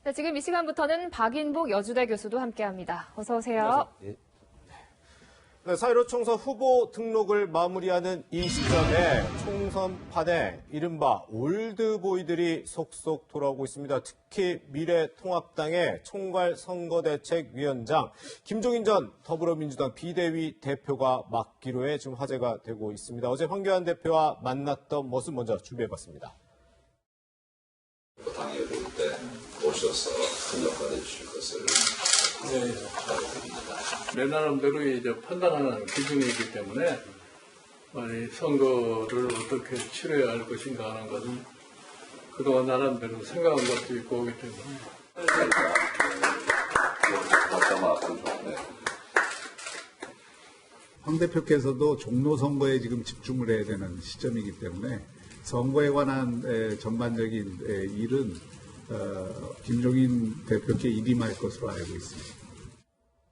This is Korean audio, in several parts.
자, 지금 이 시간부터는 박인복 여주대 교수도 함께합니다. 어서 오세요. 네, 4.15 총선 후보 등록을 마무리하는 이 시점에 총선판에 이른바 올드보이들이 속속 돌아오고 있습니다. 특히 미래통합당의 총괄선거대책위원장 김종인 전 더불어민주당 비대위 대표가 맡기로 지금 화제가 되고 있습니다. 어제 황교안 대표와 만났던 모습 먼저 준비해봤습니다. 당에 올 때 오셔서 협력해 주실 것을 내 나름대로 이제 판단하는 기준이기 때문에 선거를 어떻게 치러야 할 것인가 하는 것은 그동안 나름대로 생각한 것도 있고 오기 때문에. 황 대표께서도 종로 선거에 지금 집중을 해야 되는 시점이기 때문에 선거에 관한 전반적인 일은 김종인 대표께 일임할 것으로 알고 있습니다.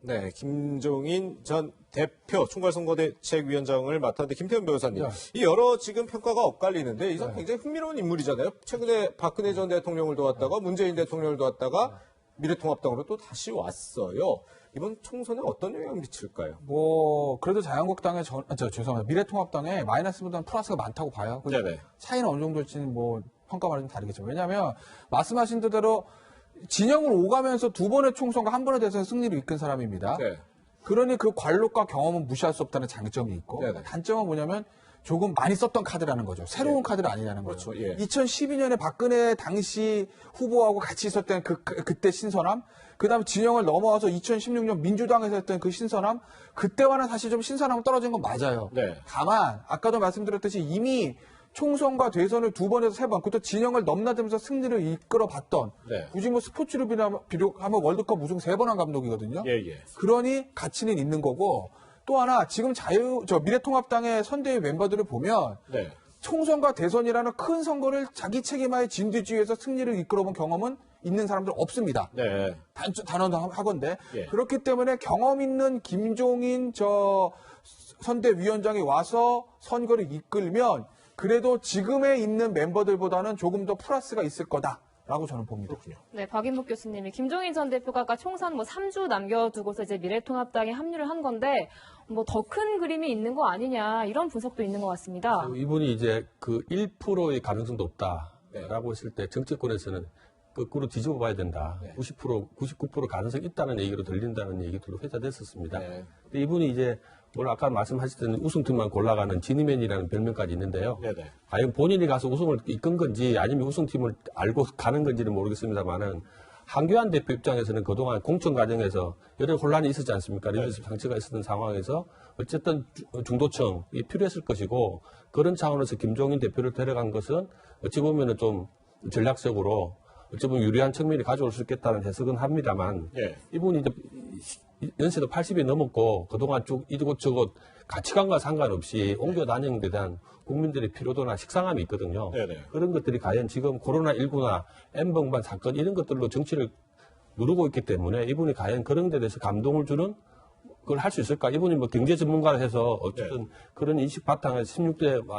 네, 김종인 전 대표 총괄선거대책위원장을 맡았는데 김태현 변호사님, 이 여러 지금 평가가 엇갈리는데 이 사람 굉장히 흥미로운 인물이잖아요. 최근에 박근혜 전 대통령을 도왔다가 문재인 대통령을 도왔다가 미래통합당으로 또 다시 왔어요. 이번 총선에 어떤 영향을 미칠까요? 그래도 자유한국당의 죄송합니다. 미래통합당에 마이너스보다는 플러스가 많다고 봐요. 네네. 차이는 어느 정도일지는 평가만 좀 다르겠죠. 왜냐하면 말씀하신 대로 진영을 오가면서 두 번의 총선과 한 번의 대선에 승리를 이끈 사람입니다. 네. 그러니 그 관록과 경험은 무시할 수 없다는 장점이 있고 네네. 단점은 뭐냐면 조금 많이 썼던 카드라는 거죠. 새로운 카드가 아니라는 거죠. 그렇죠. 예. 2012년에 박근혜 당시 후보하고 같이 있었던 그때 신선함, 그 다음에 진영을 넘어와서 2016년 민주당에서 했던 그 신선함, 그때와는 사실 좀 신선함은 떨어진 건 맞아요. 네. 다만 아까도 말씀드렸듯이 이미 총선과 대선을 두 번에서 세 번, 그것도 진영을 넘나들면서 승리를 이끌어봤던, 네. 굳이 스포츠로 비교하면 월드컵 우승 3번 한 감독이거든요. 예. 그러니 가치는 있는 거고, 또 하나 지금 미래통합당의 선대위 멤버들을 보면 네. 총선과 대선이라는 큰 선거를 자기 책임하에 진두지휘해서 승리를 이끌어본 경험은 있는 사람들 없습니다. 네. 단언도 하건데. 예. 그렇기 때문에 경험 있는 김종인 선대위원장이 와서 선거를 이끌면 그래도 지금에 있는 멤버들보다는 조금 더 플러스가 있을 거다라고 저는 봅니다. 그렇군요. 네, 박인복 교수님이 김종인 전 대표가 아까 총선 3주 남겨두고서 이제 미래통합당에 합류를 한 건데 더 큰 그림이 있는 거 아니냐 이런 분석도 있는 것 같습니다. 이분이 이제 그 1%의 가능성도 없다라고 네. 했을 때 정치권에서는 거꾸로 뒤집어 봐야 된다. 네. 90%, 99% 가능성이 있다는 얘기로 들린다는 얘기들도 회자됐었습니다. 네. 근데 이분이 이제 아까 말씀하셨던 우승팀만 골라가는 지니맨이라는 별명까지 있는데요. 네네. 과연 본인이 가서 우승을 이끈 건지 아니면 우승팀을 알고 가는 건지는 모르겠습니다만은 황교안 대표 입장에서는 그동안 공천 과정에서 여러 혼란이 있었지 않습니까? 리더십 상처가 있었던 상황에서 어쨌든 중도층이 필요했을 것이고 그런 차원에서 김종인 대표를 데려간 것은 어찌 보면은 좀 전략적으로 어찌 보면 유리한 측면이 가져올 수 있겠다는 해석은 합니다만 예. 이분이 이제 연세도 80이 넘었고 그동안 쭉 이곳저곳 가치관과 상관없이 옮겨 다니는 데 대한 국민들의 피로도나 식상함이 있거든요. 네네. 그런 것들이 과연 지금 코로나19나 N번방 사건 이런 것들로 정치를 누르고 있기 때문에 이분이 과연 그런 데 대해서 감동을 주는 걸 할 수 있을까? 이분이 경제 전문가를 해서 어쨌든 그런 인식 바탕에서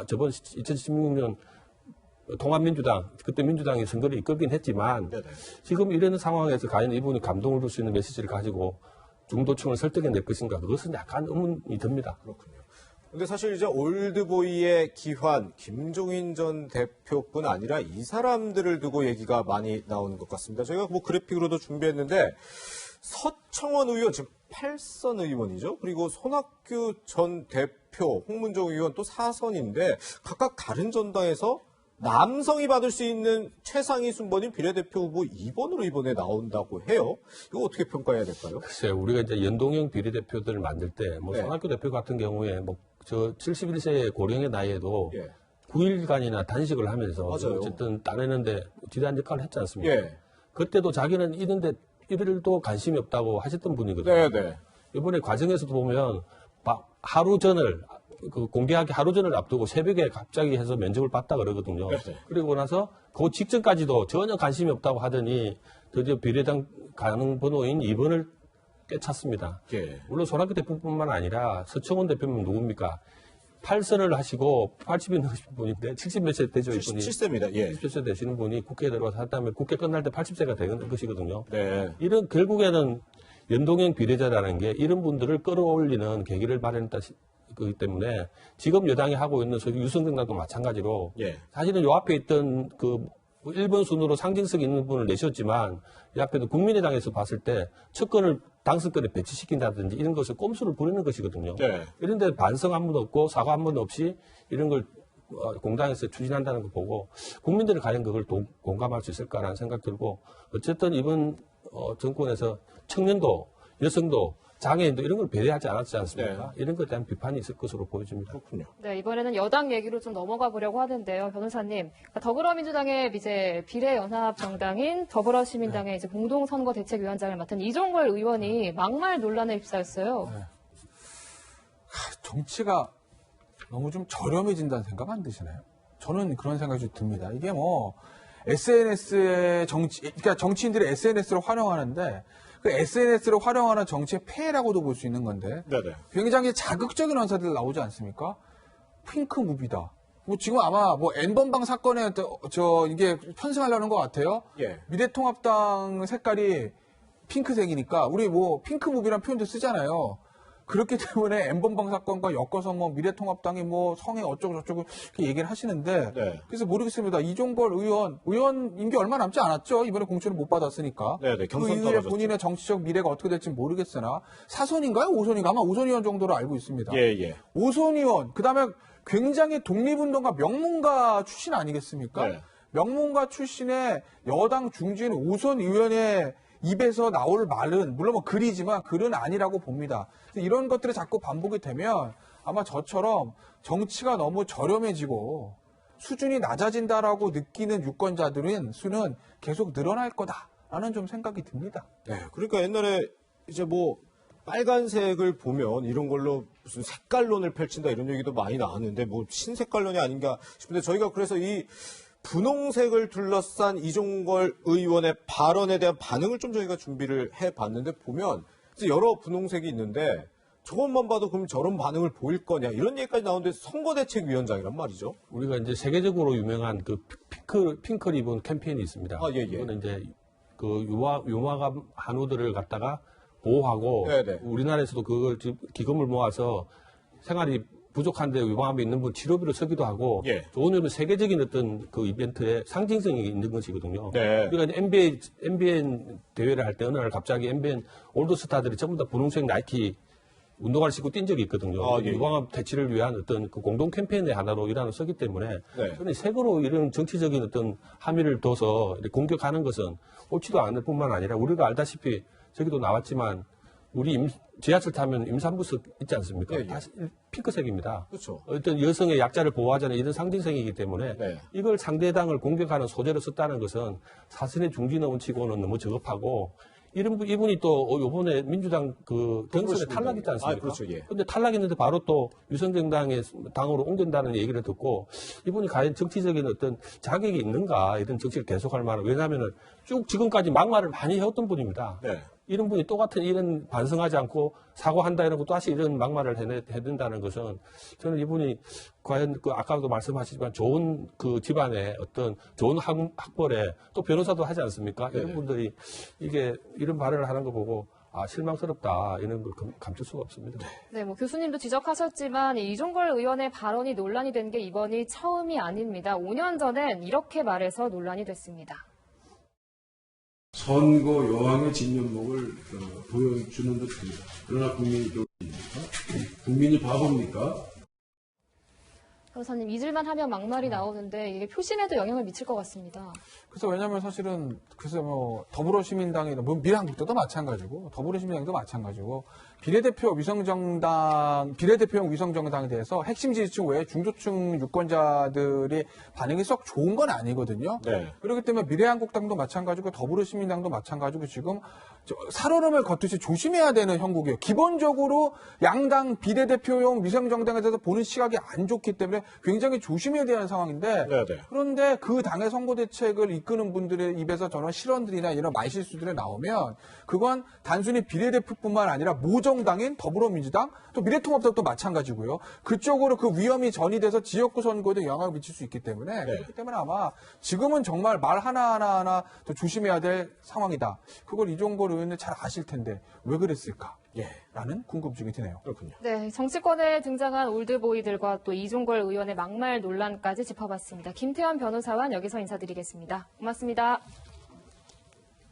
저번 2016년 통합민주당, 그때 민주당이 선거를 이끌긴 했지만 네네. 지금 이런 상황에서 과연 이분이 감동을 줄 수 있는 메시지를 가지고 중도층을 설득해낼 것인가? 그것은 약간 의문이 듭니다. 그렇군요. 근데 사실 이제 올드보이의 기환, 김종인 전 대표뿐 아니라 이 사람들을 두고 얘기가 많이 나오는 것 같습니다. 저희가 그래픽으로도 준비했는데 서청원 의원, 지금 8선 의원이죠. 그리고 손학규 전 대표, 홍문종 의원 또 4선인데 각각 다른 전당에서 남성이 받을 수 있는 최상위 순번인 비례대표 후보 2번으로 이번에 나온다고 해요. 이거 어떻게 평가해야 될까요? 글쎄요, 우리가 이제 연동형 비례대표들을 만들 때, 네. 손학규 대표 같은 경우에, 71세의 고령의 나이에도 예. 9일간이나 단식을 하면서, 맞아요. 어쨌든 따내는데 지대한 역할을 했지 않습니까? 예. 그때도 자기는 이들도 관심이 없다고 하셨던 분이거든요. 네네. 이번에 과정에서도 보면, 하루 전을, 공개하기 하루 전을 앞두고 새벽에 갑자기 해서 면접을 봤다 그러거든요. 네. 그리고 나서 그 직전까지도 전혀 관심이 없다고 하더니 드디어 비례당 가능 번호인 2번을 꿰찼습니다. 예. 물론 손학규 대표뿐만 아니라 서청원 대표는 누굽니까? 8선을 하시고 80이 넘으신 분인데 70몇 세 되죠, 이분이. 77세입니다. 예. 70세 되시는 분이 국회에 들어와서 했다면 국회 끝날 때 80세가 되는 것이거든요. 네. 이런 결국에는 연동형 비례제라는 게 이런 분들을 끌어올리는 계기를 마련했다 그 때문에 지금 여당이 하고 있는 소위 유승정당도 마찬가지로 예. 사실은 요 앞에 있던 그 1번 순으로 상징성 있는 분을 내셨지만 이 앞에도 국민의당에서 봤을 때 측근을 당선권에 배치시킨다든지 이런 것을 꼼수를 부리는 것이거든요. 네. 이런 데 반성 한 번도 없고 사과 한 번도 없이 이런 걸 공당에서 추진한다는 거 보고 국민들이 과연 그걸 공감할 수 있을까라는 생각 들고 어쨌든 이번 정권에서 청년도 여성도 장애인도 이런 걸 배려하지 않았지 않습니까? 이런 것에 대한 비판이 있을 것으로 보여집니다. 그렇군요. 네, 이번에는 여당 얘기로 좀 넘어가 보려고 하는데요, 변호사님. 그러니까 더불어민주당의 이제 비례연합정당인 더불어시민당의 이제 공동선거대책위원장을 맡은 이종걸 의원이 막말 논란에 휩싸였어요. 정치가 너무 좀 저렴해진다는 생각 안 드시나요? 저는 그런 생각이 좀 듭니다. 이게 뭐 SNS의 그러니까 정치인들이 SNS를 활용하는데 그 SNS를 활용하는 정치의 폐해라고도 볼 수 있는 건데 네네. 굉장히 자극적인 언사들 나오지 않습니까? 핑크 무비다. 뭐 지금 아마 뭐 N번방 사건에 이게 편승하려는 것 같아요. 예. 미래통합당 색깔이 핑크색이니까 우리 뭐 핑크 무비란 표현도 쓰잖아요. 그렇기 때문에 N번방 사건과 엮어서 뭐 미래통합당이 뭐 성에 어쩌고저쩌고 이렇게 얘기를 하시는데 네. 그래서 모르겠습니다. 이종걸 의원 임기 얼마 남지 않았죠. 이번에 공천을 못 받았으니까. 네네. 그 경선 이후에 떨어졌죠. 본인의 정치적 미래가 어떻게 될지 모르겠으나 4선인가요? 5선인가? 아마 5선 의원 정도로 알고 있습니다. 예, 예. 5선 의원, 그다음에 굉장히 독립운동가 명문가 출신 아니겠습니까? 네. 명문가 출신의 여당 중진 5선 의원의 입에서 나올 말은 물론 뭐 글이지만 글은 아니라고 봅니다. 이런 것들이 자꾸 반복이 되면 아마 저처럼 정치가 너무 저렴해지고 수준이 낮아진다라고 느끼는 유권자들은 수는 계속 늘어날 거다라는 좀 생각이 듭니다. 네. 그러니까 옛날에 이제 뭐 빨간색을 보면 이런 걸로 무슨 색깔론을 펼친다 이런 얘기도 많이 나왔는데 뭐 신색깔론이 아닌가 싶은데 저희가 그래서 이 분홍색을 둘러싼 이종걸 의원의 발언에 대한 반응을 좀 저희가 준비를 해봤는데 보면 이제 여러 분홍색이 있는데 저것만 봐도 그럼 저런 반응을 보일 거냐 이런 얘기까지 나오는데 선거대책위원장이란 말이죠. 우리가 이제 세계적으로 유명한 그 핑크 리본 캠페인이 있습니다. 아, 예, 예. 이거는 이제 그 유마감 한우들을 갖다가 보호하고 네네. 우리나라에서도 그걸 기금을 모아서 생활이 부족한데 유방암이 있는 분 치료비로 쓰기도 하고 예. 오늘은 세계적인 어떤 그 이벤트에 상징성이 있는 것이거든요. 네. 우리가 NBA 대회를 할 때 어느 날 갑자기 NBA 올드스타들이 전부 다 분홍색 나이키 운동화를 신고 뛴 적이 있거든요. 아, 예, 예. 유방암 퇴치를 위한 어떤 그 공동 캠페인의 하나로 일환을 쓰기 때문에 네. 저는 색으로 이런 정치적인 어떤 함의를 둬서 이렇게 공격하는 것은 옳지도 않을 뿐만 아니라 우리가 알다시피 저기도 나왔지만 우리 지하철 타면 임산부석 있지 않습니까? 예, 예. 다 핑크색입니다. 그렇죠. 어떤 여성의 약자를 보호하자는 이런 상징성이기 때문에 네. 이걸 상대당을 공격하는 소재로 썼다는 것은 사선의 중진어원 치고는 너무 저급하고 이분이 또 요번에 민주당 그 경선에 탈락했지 않습니까? 아, 그렇죠. 예. 근데 탈락했는데 바로 또 유성정당의 당으로 옮긴다는 얘기를 듣고 이분이 과연 정치적인 어떤 자격이 있는가 이런 정치를 계속할 만한 왜냐하면은 쭉 지금까지 막말을 많이 해왔던 분입니다. 네. 이런 분이 똑같은 이런 반성하지 않고 사과한다 이러고 또 다시 이런 막말을 해댄다는 것은 저는 이분이 과연 그 아까도 말씀하시지만 좋은 그 집안의 어떤 좋은 학벌에 또 변호사도 하지 않습니까? 이런 네네. 분들이 이게 이런 발언을 하는 거 보고 아 실망스럽다 이런 걸 감출 수가 없습니다. 네, 뭐 교수님도 지적하셨지만 이 이종걸 의원의 발언이 논란이 된 게 이번이 처음이 아닙니다. 5년 전엔 이렇게 말해서 논란이 됐습니다. 선거 여왕의 진면목을 보여주는 듯 합니다. 그러나 국민이 도입니까? 국민이 바보입니까? 변호사님, 잊을만 하면 막말이 나오는데 이게 표심에도 영향을 미칠 것 같습니다. 그래서 왜냐하면 사실은 글쎄 뭐 더불어시민당이나 뭐 미래한국당도 마찬가지고 더불어시민당도 마찬가지고 비례대표형 위성정당에 대해서 핵심 지지층 외에 중도층 유권자들이 반응이 썩 좋은 건 아니거든요. 네. 그렇기 때문에 미래한국당도 마찬가지고 더불어시민당도 마찬가지고 지금 살얼음을 걷듯이 조심해야 되는 형국이에요. 기본적으로 양당 비례대표용 위성정당에 대해서 보는 시각이 안 좋기 때문에 굉장히 조심해야 되는 상황인데 네네. 그런데 그 당의 선거 대책을 이끄는 분들의 입에서 저런 실언들이나 이런 말실수들이 나오면 그건 단순히 비례대표뿐만 아니라 모정당인 더불어민주당 또 미래통합당도 마찬가지고요. 그쪽으로 그 위험이 전이돼서 지역구 선거에도 영향을 미칠 수 있기 때문에 그렇기 때문에 아마 지금은 정말 말 하나하나 더 조심해야 될 상황이다. 그걸 이종걸 의원은 잘 아실 텐데 왜 그랬을까? 라는 궁금증이 드네요. 그렇군요. 네, 정치권에 등장한 올드보이들과 또 이종걸 의원의 막말 논란까지 짚어봤습니다. 김태현 변호사와 여기서 인사드리겠습니다. 고맙습니다.